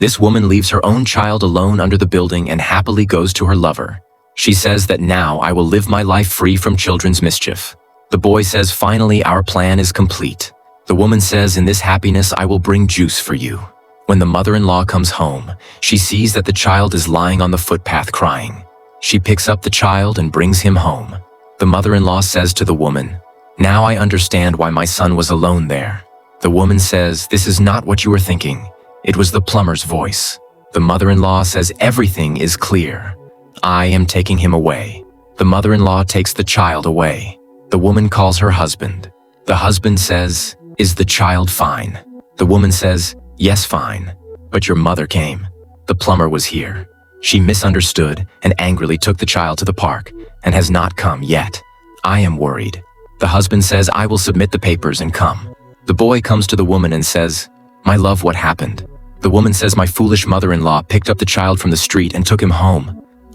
This woman leaves her own child alone under the building and happily goes to her lover. She says that now I will live my life free from children's mischief. The boy says finally our plan is complete. The woman says in this happiness I will bring juice for you. When the mother-in-law comes home, she sees that the child is lying on the footpath crying. She picks up the child and brings him home. The mother-in-law says to the woman, "Now I understand why my son was alone there." The woman says, "This is not what you were thinking. It was the plumber's voice." The mother-in-law says everything is clear. "I am taking him away." The mother-in-law takes the child away. The woman calls her husband. The husband says, "Is the child fine?" The woman says, "Yes, fine. But your mother came. The plumber was here. She misunderstood and angrily took the child to the park and has not come yet. I am worried." The husband says, "I will submit the papers and come." The boy comes to the woman and says, "My love, what happened?" The woman says, "My foolish mother-in-law picked up the child from the street and took him home.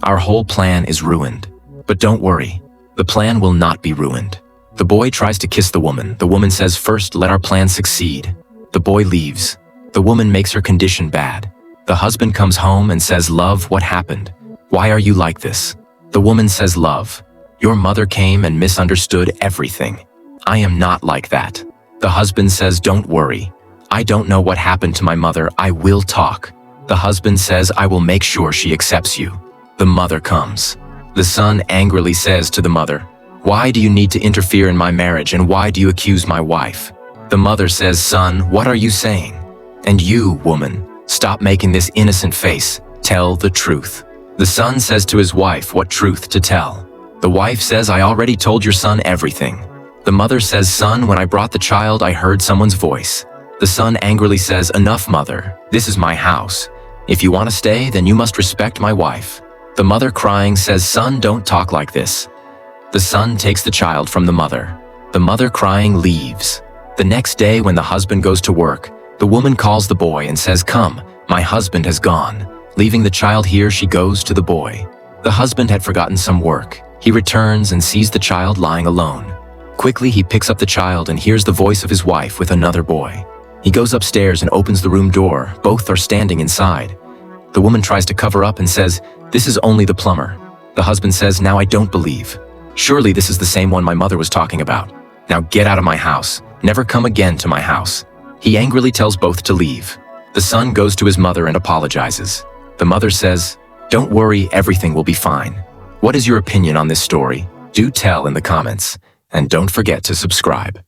Our whole plan is ruined. But don't worry, the plan will not be ruined." The boy tries to kiss the woman. The woman says, "First, let our plan succeed." The boy leaves. The woman makes her condition bad. The husband comes home and says, "Love, what happened? Why are you like this?" The woman says, "Love, your mother came and misunderstood everything. I am not like that." The husband says, "Don't worry. I don't know what happened to my mother. I will talk." The husband says, "I will make sure she accepts you." The mother comes. The son angrily says to the mother, "Why do you need to interfere in my marriage and why do you accuse my wife?" The mother says, "Son, what are you saying? And you, woman, stop making this innocent face. Tell the truth." The son says to his wife what truth to tell. The wife says, "I already told your son everything." The mother says, "Son, when I brought the child, I heard someone's voice." The son angrily says, "Enough, mother. This is my house. If you want to stay, then you must respect my wife." The mother crying says, "Son, don't talk like this." The son takes the child from the mother. The mother crying leaves. The next day when the husband goes to work, the woman calls the boy and says, "Come, my husband has gone." Leaving the child here, she goes to the boy. The husband had forgotten some work. He returns and sees the child lying alone. Quickly, he picks up the child and hears the voice of his wife with another boy. He goes upstairs and opens the room door. Both are standing inside. The woman tries to cover up and says, "This is only the plumber." The husband says, "Now I don't believe. Surely this is the same one my mother was talking about. Now get out of my house. Never come again to my house." He angrily tells both to leave. The son goes to his mother and apologizes. The mother says, "Don't worry, everything will be fine." What is your opinion on this story? Do tell in the comments, and don't forget to subscribe.